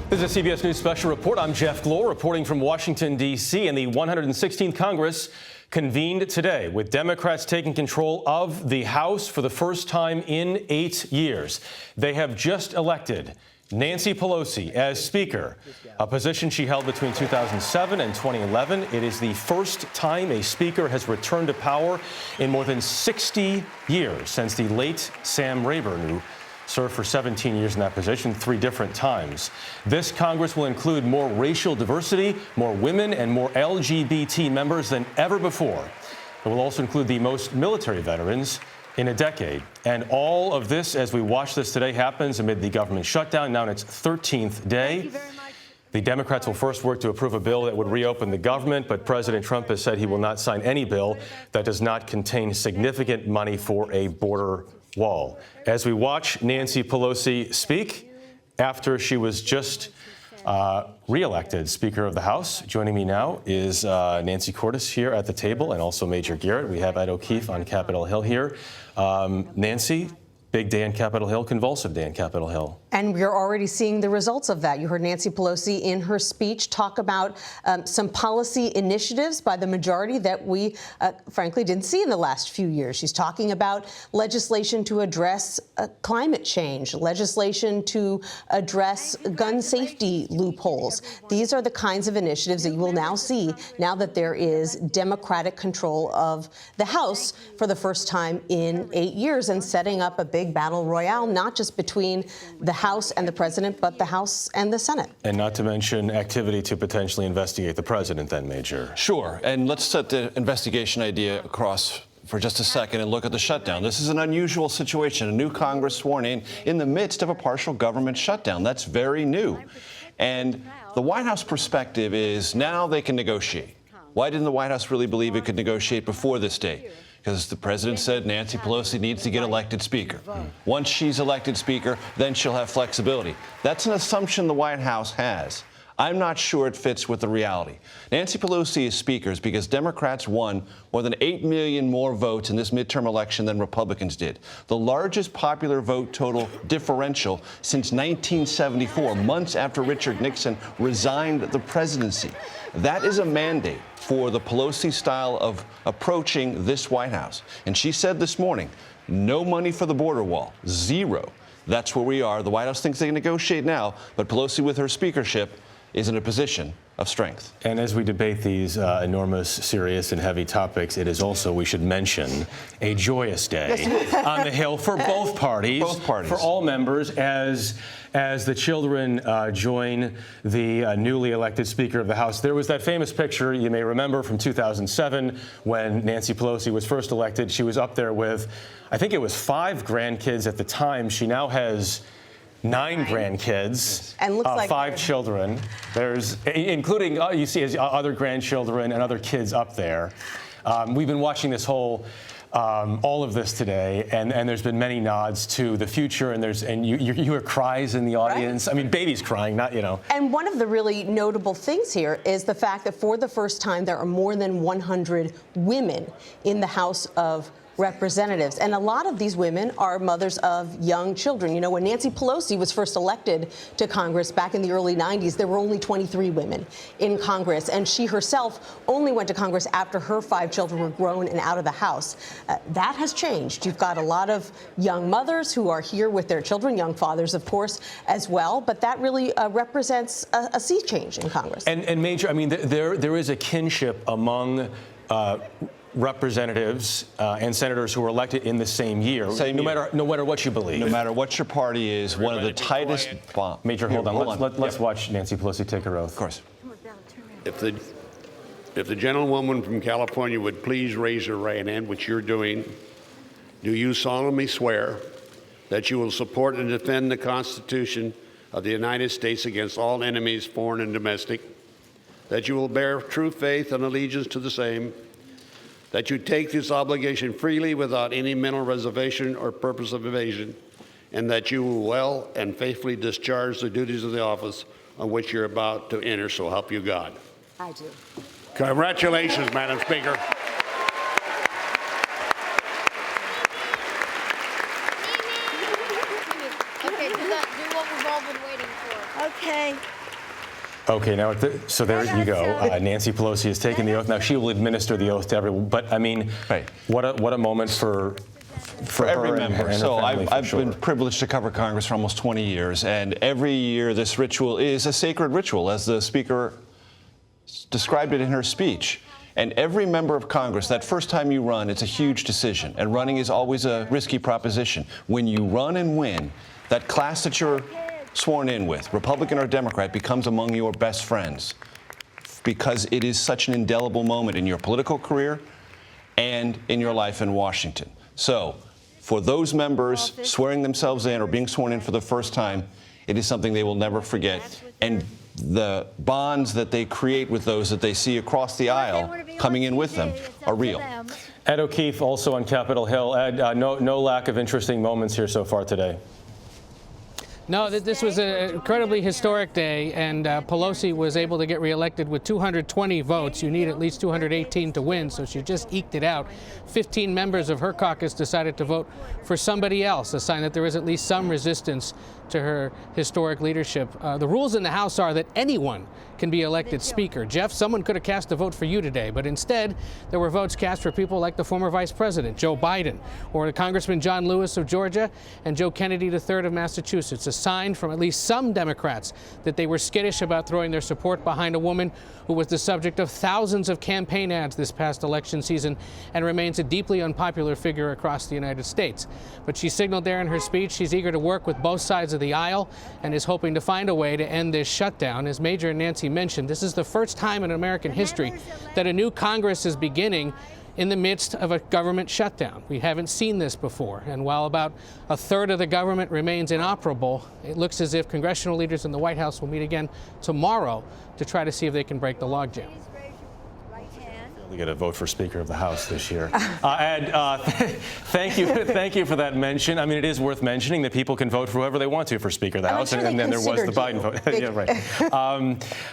This is a CBS News Special Report. I'm Jeff Glor reporting from Washington, D.C. And the 116th Congress convened today with Democrats taking control of the House for the first time in 8 years. They have just elected Nancy Pelosi as Speaker, a position she held between 2007 and 2011. It is the first time a Speaker has returned to power in more than 60 years since the late Sam Rayburn, who served for 17 years in that position 3 different times. This Congress will include more racial diversity, more women, and more LGBT members than ever before. It will also include the most military veterans in a decade. And all of this, as we watch this today, happens amid the government shutdown, now in its 13th day. The Democrats will first work to approve a bill that would reopen the government, but President Trump has said he will not sign any bill that does not contain significant money for a border wall. As we watch Nancy Pelosi speak after she was just re-elected Speaker of the House, joining me now is Nancy Cordes here at the table, and also Major Garrett. We have Ed O'Keefe on Capitol Hill here. Nancy, big day on Capitol Hill, convulsive day on Capitol Hill. And we're already seeing the results of that. You heard Nancy Pelosi in her speech talk about some policy initiatives by the majority that we, frankly, didn't see in the last few years. She's talking about legislation to address climate change, legislation to address gun safety loopholes. These are the kinds of initiatives that you will now see now that there is Democratic control of the House for the first time in 8 years, and setting up a big battle royale, not just between the House and the president, but the House and the Senate. And not to mention activity to potentially investigate the president then, Major. Sure. And let's set the investigation idea across for just a second and look at the shutdown. This is an unusual situation. A new Congress sworn in the midst of a partial government shutdown. That's very new. And the White House perspective is now they can negotiate. Why didn't the White House really believe it could negotiate before this day? Because the president said Nancy Pelosi needs to get elected Speaker. Once she's elected Speaker, then she'll have flexibility. That's an assumption the White House has. I'm not sure it fits with the reality. Nancy Pelosi is Speaker because Democrats won more than 8 million more votes in this midterm election than Republicans did. The largest popular vote total differential since 1974, months after Richard Nixon resigned the presidency. That is a mandate for the Pelosi style of approaching this White House. And she said this morning, no money for the border wall, zero. That's where we are. The White House thinks they can negotiate now, but Pelosi with her speakership is in a position of strength. And as we debate these enormous, serious, and heavy topics, it is also, we should mention, a joyous day on the Hill for both parties. Both parties. For all members, as the children join the newly elected Speaker of the House. There was that famous picture, you may remember, from 2007 when Nancy Pelosi was first elected. She was up there with, I think it was 5 grandkids at the time. She now has 9 grandkids, and looks like 5 children. There's, including, you see other grandchildren and other kids up there. We've been watching this whole, all of this today, and there's been many nods to the future, and you hear cries in the audience. Right? I mean, babies crying, not, you know. And one of the really notable things here is the fact that for the first time, there are more than 100 women in the House of Representatives. And a lot of these women are mothers of young children. You know, when Nancy Pelosi was first elected to Congress back in the early 90s, there were only 23 women in Congress. And she herself only went to Congress after her 5 children were grown and out of the House. That has changed. You've got a lot of young mothers who are here with their children, young fathers, of course, as well. But that really represents a sea change in Congress. And Major, I mean, there is a kinship among representatives and senators who were elected in the same year, no matter what you believe. No matter what your party is, one of the tightest bonds. Major, hold on. Let's watch Nancy Pelosi take her oath. Of course. If the gentlewoman from California would please raise her right hand, which you're doing, do you solemnly swear that you will support and defend the Constitution of the United States against all enemies, foreign and domestic, that you will bear true faith and allegiance to the same, that you take this obligation freely without any mental reservation or purpose of evasion, and that you will well and faithfully discharge the duties of the office on which you're about to enter, so help you God? I do. Congratulations, Madam Speaker. Okay, do what we've all been waiting for. Okay. Okay, now, so there you go. Nancy Pelosi has taken the oath. Now, she will administer the oath to everyone. But, I mean, what a moment for every member. And so I've sure. been privileged to cover Congress for almost 20 years, and every year this ritual is a sacred ritual, as the Speaker described it in her speech. And every member of Congress, that first time you run, it's a huge decision, and running is always a risky proposition. When you run and win, that class that you're sworn in with, Republican or Democrat, becomes among your best friends, because it is such an indelible moment in your political career and in your life in Washington. So, for those members swearing themselves in or being sworn in for the first time, it is something they will never forget. And the bonds that they create with those that they see across the aisle coming in with them are real. Ed O'Keefe, also on Capitol Hill. Ed, no lack of interesting moments here so far today. No, this was an incredibly historic day, and Pelosi was able to get reelected with 220 votes. You need at least 218 to win, so she just eked it out. 15 members of her caucus decided to vote for somebody else, a sign that there is at least some resistance to her historic leadership. The rules in the House are that anyone can be elected Speaker. Jeff, someone could have cast a vote for you today, but instead there were votes cast for people like the former Vice President, Joe Biden, or Congressman John Lewis of Georgia and Joe Kennedy III of Massachusetts. A sign from at least some Democrats that they were skittish about throwing their support behind a woman who was the subject of thousands of campaign ads this past election season and remains a deeply unpopular figure across the United States. But she signaled there in her speech she's eager to work with both sides of the aisle and is hoping to find a way to end this shutdown. As Major Nancy mentioned, this is the first time in American history that a new Congress is beginning in the midst of a government shutdown. We haven't seen this before, and while about a third of the government remains inoperable, it looks as if congressional leaders in the White House will meet again tomorrow to try to see if they can break the logjam. We get a vote for Speaker of the House this year. Ed, thank you for that mention. I mean, it is worth mentioning that people can vote for whoever they want to for Speaker of the House, and then there was the Biden vote. Yeah,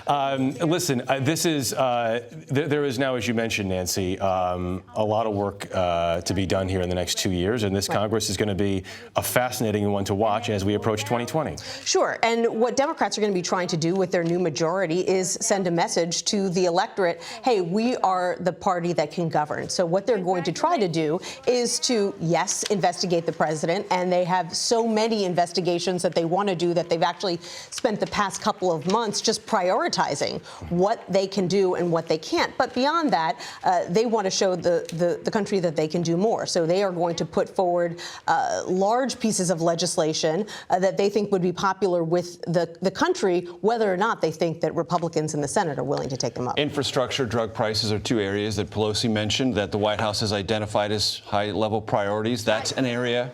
right. Listen, this is there is now, as you mentioned, Nancy, a lot of work to be done here in the next 2 years, and this Congress is going to be a fascinating one to watch as we approach 2020. Sure, and what Democrats are going to be trying to do with their new majority is send a message to the electorate, hey, we are the party that can govern. So what they're going to try to do is to, yes, investigate the president, and they have so many investigations that they want to do that they've actually spent the past couple of months just prioritizing what they can do and what they can't. But beyond that, they want to show the country that they can do more. So they are going to put forward large pieces of legislation that they think would be popular with the country, whether or not they think that Republicans in the Senate are willing to take them up. Infrastructure, drug prices are two areas that Pelosi mentioned that the White House has identified as high-level priorities. That's an area,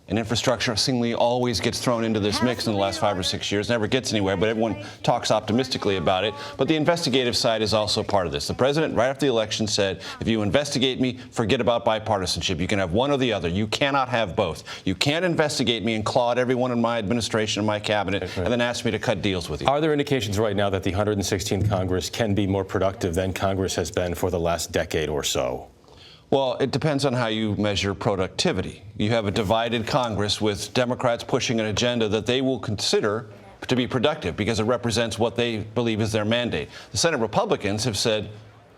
and infrastructure seemingly always gets thrown into this mix in the last 5 or 6 years. Never gets anywhere, but everyone talks optimistically about it. But the investigative side is also part of this. The president, right after the election, said, if you investigate me, forget about bipartisanship. You can have one or the other. You cannot have both. You can't investigate me and claw at everyone in my administration and my cabinet and then ask me to cut deals with you. Are there indications right now that the 116th Congress can be more productive than Congress has been for the last decade or so? Well, it depends on how you measure productivity. You have a divided Congress with Democrats pushing an agenda that they will consider to be productive because it represents what they believe is their mandate. The Senate Republicans have said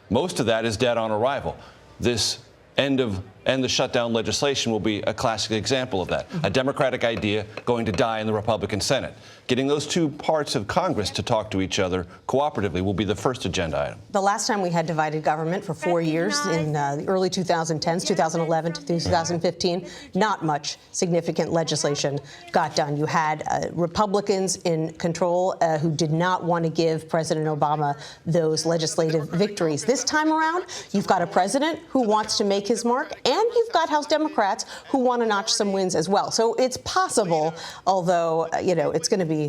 most of that is dead on arrival. This end the shutdown legislation will be a classic example of that. A Democratic idea going to die in the Republican Senate. Getting those two parts of Congress to talk to each other cooperatively will be the first agenda item. The last time we had divided government for 4 years in the early 2010s, 2011 to 2015, not much significant legislation got done. You had Republicans in control who did not want to give President Obama those legislative victories. This time around, you've got a president who wants to make his mark, and you've got House Democrats who want to notch some wins as well. So it's possible, although, it's going to be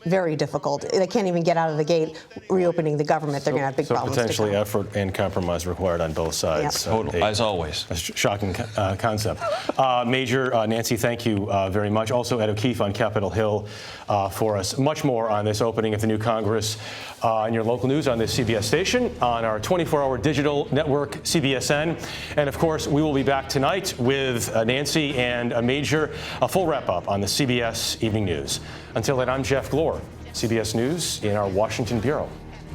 very difficult. They can't even get out of the gate reopening the government. They're going to have big problems. So potentially effort and compromise required on both sides. Yep. Total, as always. A shocking concept. Major Nancy, thank you very much. Also, Ed O'Keefe on Capitol Hill for us. Much more on this opening of the new Congress in your local news on this CBS station, on our 24-hour digital network, CBSN. And, of course, we will be back tonight with Nancy and a full wrap-up on the CBS Evening News. Until then, I'm Jeff Glor. CBS News in our Washington bureau.